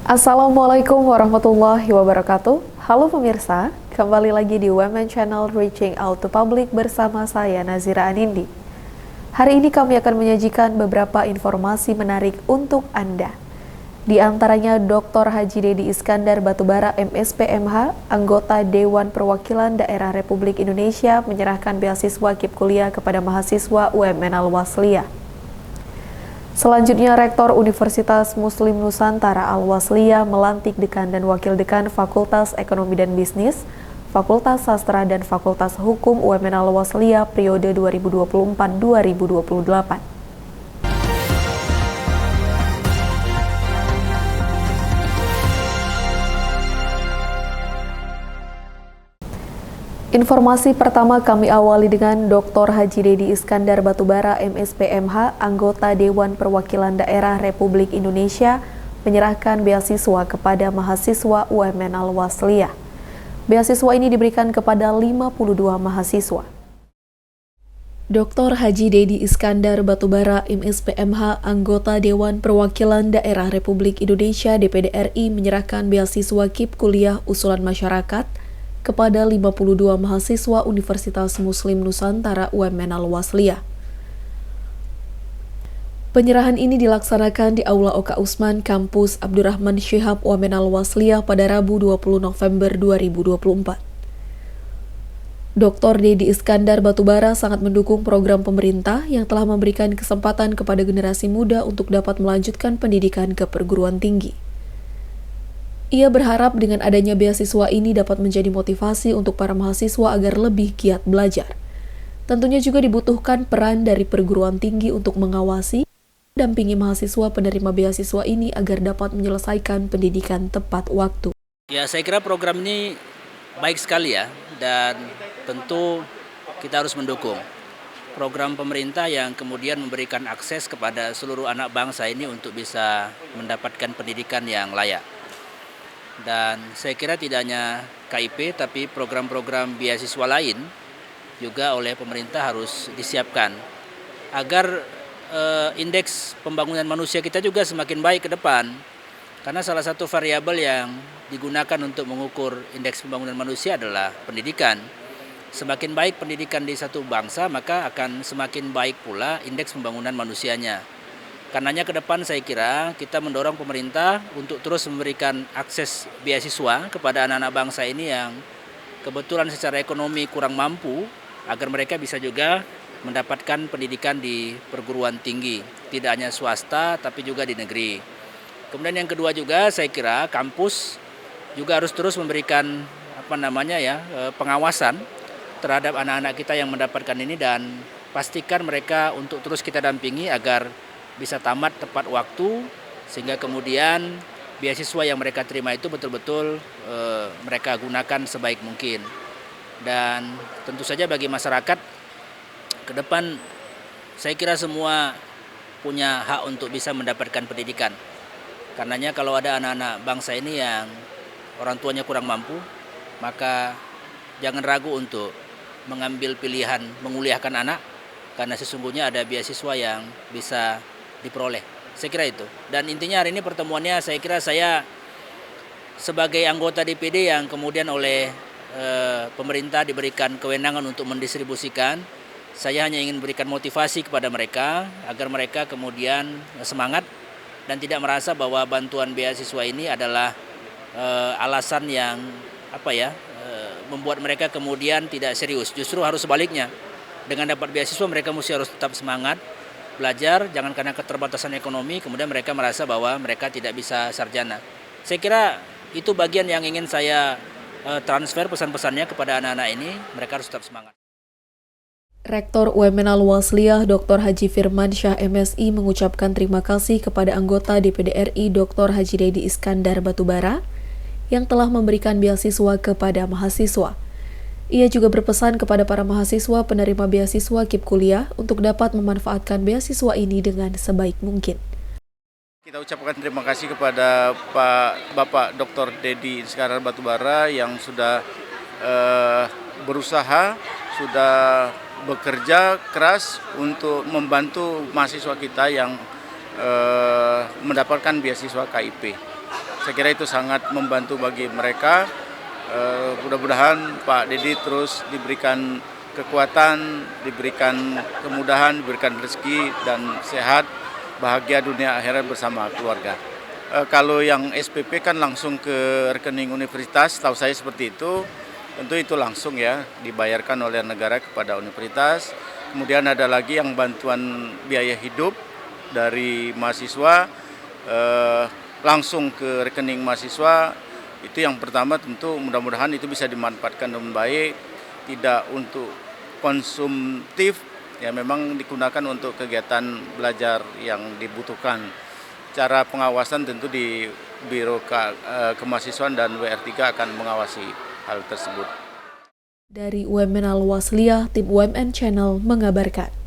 Assalamualaikum warahmatullahi wabarakatuh. Halo pemirsa, kembali lagi di Women Channel Reaching Out to Public bersama saya Nazira Anindi. Hari ini kami akan menyajikan beberapa informasi menarik untuk Anda. Di antaranya Dr. Haji Dedi Iskandar Batubara MSPMH, anggota Dewan Perwakilan Daerah Republik Indonesia menyerahkan beasiswa KIP kuliah kepada mahasiswa UMN Al-Wasliyah. Selanjutnya, Rektor Universitas Muslim Nusantara Al-Wasliyah melantik Dekan dan Wakil Dekan Fakultas Ekonomi dan Bisnis, Fakultas Sastra dan Fakultas Hukum UMN Al-Wasliyah periode 2024-2028. Informasi pertama kami awali dengan Dr. Haji Dedi Iskandar Batubara MSPMH, anggota Dewan Perwakilan Daerah Republik Indonesia, menyerahkan beasiswa kepada mahasiswa UMN Al-Wasliyah. Beasiswa ini diberikan kepada 52 mahasiswa. Dr. Haji Dedi Iskandar Batubara MSPMH, anggota Dewan Perwakilan Daerah Republik Indonesia DPD RI, menyerahkan beasiswa KIP kuliah usulan masyarakat kepada 52 mahasiswa Universitas Muslim Nusantara UMN Al-Wasliyah. Penyerahan ini dilaksanakan di Aula Oka Usman, Kampus Abdurrahman Syihab UMN Al-Wasliyah pada Rabu 20 November 2024. Dr. Dedi Iskandar Batubara sangat mendukung program pemerintah yang telah memberikan kesempatan kepada generasi muda untuk dapat melanjutkan pendidikan ke perguruan tinggi. Ia berharap dengan adanya beasiswa ini dapat menjadi motivasi untuk para mahasiswa agar lebih giat belajar. Tentunya juga dibutuhkan peran dari perguruan tinggi untuk mengawasi dan dampingi mahasiswa penerima beasiswa ini agar dapat menyelesaikan pendidikan tepat waktu. Ya, saya kira program ini baik sekali ya, dan tentu kita harus mendukung program pemerintah yang kemudian memberikan akses kepada seluruh anak bangsa ini untuk bisa mendapatkan pendidikan yang layak. Dan saya kira tidak hanya KIP, tapi program-program beasiswa lain juga oleh pemerintah harus disiapkan agar indeks pembangunan manusia kita juga semakin baik ke depan. Karena salah satu variabel yang digunakan untuk mengukur indeks pembangunan manusia adalah pendidikan. Semakin baik pendidikan di satu bangsa, maka akan semakin baik pula indeks pembangunan manusianya. Karenanya ke depan saya kira kita mendorong pemerintah untuk terus memberikan akses beasiswa kepada anak-anak bangsa ini yang kebetulan secara ekonomi kurang mampu, agar mereka bisa juga mendapatkan pendidikan di perguruan tinggi, tidak hanya swasta tapi juga di negeri. Kemudian yang kedua juga saya kira kampus juga harus terus memberikan pengawasan terhadap anak-anak kita yang mendapatkan ini, dan pastikan mereka untuk terus kita dampingi agar bisa tamat tepat waktu, sehingga kemudian beasiswa yang mereka terima itu betul-betul mereka gunakan sebaik mungkin. Dan tentu saja bagi masyarakat ke depan saya kira semua punya hak untuk bisa mendapatkan pendidikan. Karenanya kalau ada anak-anak bangsa ini yang orang tuanya kurang mampu, maka jangan ragu untuk mengambil pilihan menguliahkan anak, karena sesungguhnya ada beasiswa yang bisa diperoleh. Saya kira itu. Dan intinya hari ini pertemuannya saya kira saya sebagai anggota DPD yang kemudian oleh pemerintah diberikan kewenangan untuk mendistribusikan, saya hanya ingin berikan motivasi kepada mereka agar mereka kemudian semangat dan tidak merasa bahwa bantuan beasiswa ini adalah alasan yang membuat mereka kemudian tidak serius. Justru harus sebaliknya. Dengan dapat beasiswa mereka harus tetap semangat belajar, jangan karena keterbatasan ekonomi kemudian mereka merasa bahwa mereka tidak bisa sarjana. Saya kira itu bagian yang ingin saya transfer pesan-pesannya kepada anak-anak ini, mereka harus tetap semangat. Rektor UMN Al-Wasliyah Dr. Haji Firmansyah MSI mengucapkan terima kasih kepada anggota DPD RI Dr. Haji Dedi Iskandar Batubara yang telah memberikan beasiswa kepada mahasiswa. Ia juga berpesan kepada para mahasiswa penerima beasiswa KIP kuliah untuk dapat memanfaatkan beasiswa ini dengan sebaik mungkin. Kita ucapkan terima kasih kepada Bapak Dr. Dedi Iskandar Batubara yang sudah berusaha, sudah bekerja keras untuk membantu mahasiswa kita yang mendapatkan beasiswa KIP. Saya kira itu sangat membantu bagi mereka. Mudah-mudahan Pak Dedi terus diberikan kekuatan, diberikan kemudahan, diberikan rezeki dan sehat, bahagia dunia akhirat bersama keluarga. Kalau yang SPP kan langsung ke rekening universitas, tahu saya seperti itu. Tentu itu langsung ya dibayarkan oleh negara kepada universitas. Kemudian ada lagi yang bantuan biaya hidup dari mahasiswa langsung ke rekening mahasiswa. Itu yang pertama, tentu mudah-mudahan itu bisa dimanfaatkan dengan baik, tidak untuk konsumtif, ya memang digunakan untuk kegiatan belajar yang dibutuhkan. Cara pengawasan tentu di Biro Kemahasiswaan dan WR3 akan mengawasi hal tersebut. Dari UMN Al-Wasliyah, tim UMN Channel mengabarkan.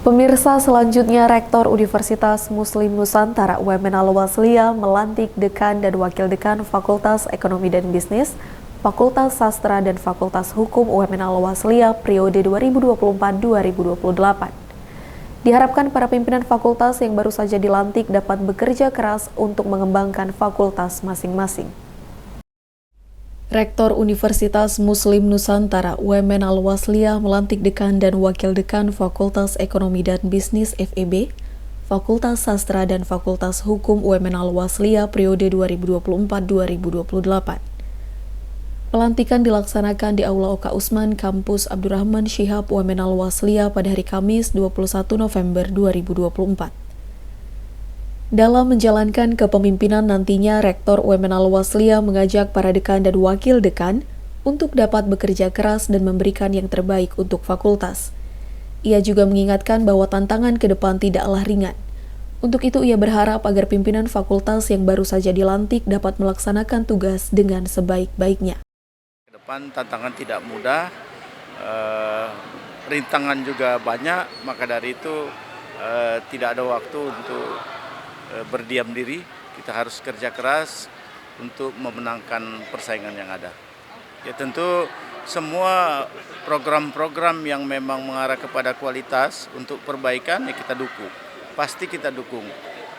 Pemirsa, selanjutnya Rektor Universitas Muslim Nusantara UMN Al-Wasliyah melantik Dekan dan Wakil Dekan Fakultas Ekonomi dan Bisnis, Fakultas Sastra dan Fakultas Hukum UMN Al-Wasliyah periode 2024-2028. Diharapkan para pimpinan fakultas yang baru saja dilantik dapat bekerja keras untuk mengembangkan fakultas masing-masing. Rektor Universitas Muslim Nusantara UMN Al-Wasliyah melantik Dekan dan Wakil Dekan Fakultas Ekonomi dan Bisnis FEB, Fakultas Sastra dan Fakultas Hukum UMN Al-Wasliyah periode 2024-2028. Pelantikan dilaksanakan di Aula Oka Usman, Kampus Abdurrahman Syihab UMN Al-Wasliyah pada hari Kamis 21 November 2024. Dalam menjalankan kepemimpinan nantinya, Rektor UMN Al-Wasliyah mengajak para dekan dan wakil dekan untuk dapat bekerja keras dan memberikan yang terbaik untuk fakultas. Ia juga mengingatkan bahwa tantangan ke depan tidaklah ringan. Untuk itu, ia berharap agar pimpinan fakultas yang baru saja dilantik dapat melaksanakan tugas dengan sebaik-baiknya. Ke depan tantangan tidak mudah, rintangan juga banyak, maka dari itu tidak ada waktu untuk berdiam diri. Kita harus kerja keras untuk memenangkan persaingan yang ada. Ya tentu semua program-program yang memang mengarah kepada kualitas untuk perbaikan ya kita dukung. Pasti kita dukung.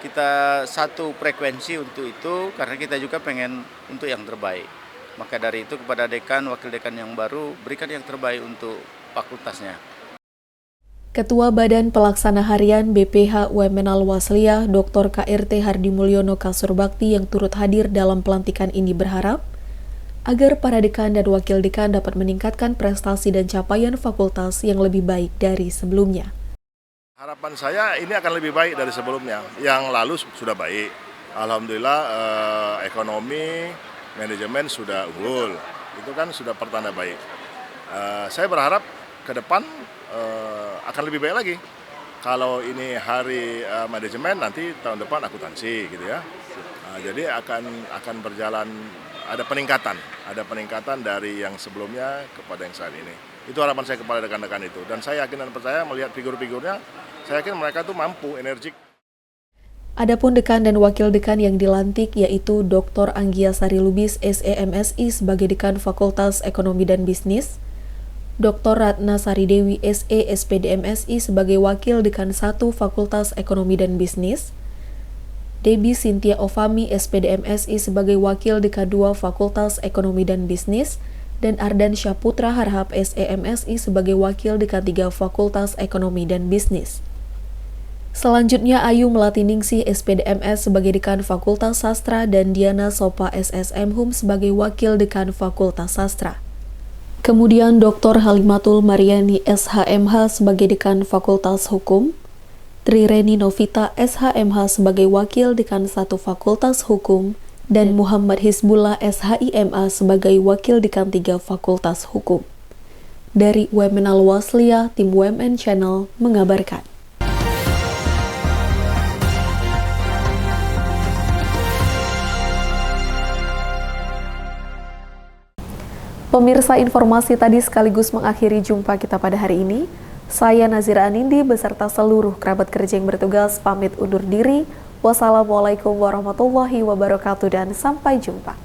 Kita satu frekuensi untuk itu karena kita juga pengen untuk yang terbaik. Maka dari itu kepada dekan, wakil dekan yang baru berikan yang terbaik untuk fakultasnya. Ketua Badan Pelaksana Harian BPH UMN Al-Wasliyah, Dr. KRT Hardi Mulyono Kasurbakti yang turut hadir dalam pelantikan ini berharap agar para dekan dan wakil dekan dapat meningkatkan prestasi dan capaian fakultas yang lebih baik dari sebelumnya. Harapan saya ini akan lebih baik dari sebelumnya. Yang lalu sudah baik. Alhamdulillah ekonomi, manajemen sudah unggul. Itu kan sudah pertanda baik. Saya berharap ke depan akan lebih baik lagi. Kalau ini hari manajemen, nanti tahun depan akuntansi gitu ya. Jadi akan berjalan, ada peningkatan dari yang sebelumnya kepada yang saat ini. Itu harapan saya kepada rekan-rekan itu. Dan saya yakin dan percaya melihat figur-figurnya, saya yakin mereka itu mampu, energik. Adapun dekan dan wakil dekan yang dilantik yaitu Dr. Anggia Sari Lubis SEMSI sebagai Dekan Fakultas Ekonomi dan Bisnis, Dr. Ratna Sari Dewi SE SPDMSI sebagai Wakil Dekan 1 Fakultas Ekonomi dan Bisnis, Debbie Cynthia Ovami SPDMSI sebagai Wakil Dekan 2 Fakultas Ekonomi dan Bisnis, dan Ardan Syaputra Harhab SEMSI sebagai Wakil Dekan 3 Fakultas Ekonomi dan Bisnis. Selanjutnya Ayu Melatiningsih SPDMS sebagai Dekan Fakultas Sastra dan Diana Sopa SSM Hum sebagai Wakil Dekan Fakultas Sastra. Kemudian Dr. Halimatul Mariani SHMH sebagai Dekan Fakultas Hukum, Trireni Novita SHMH sebagai Wakil Dekan 1 Fakultas Hukum, dan Muhammad Hizbullah SHIMA sebagai Wakil Dekan 3 Fakultas Hukum. Dari UMN Al-Wasliyah, tim UMN Channel mengabarkan. Pemirsa, informasi tadi sekaligus mengakhiri jumpa kita pada hari ini. Saya Nazira Anindi beserta seluruh kerabat kerja yang bertugas pamit undur diri. Wassalamualaikum warahmatullahi wabarakatuh dan sampai jumpa.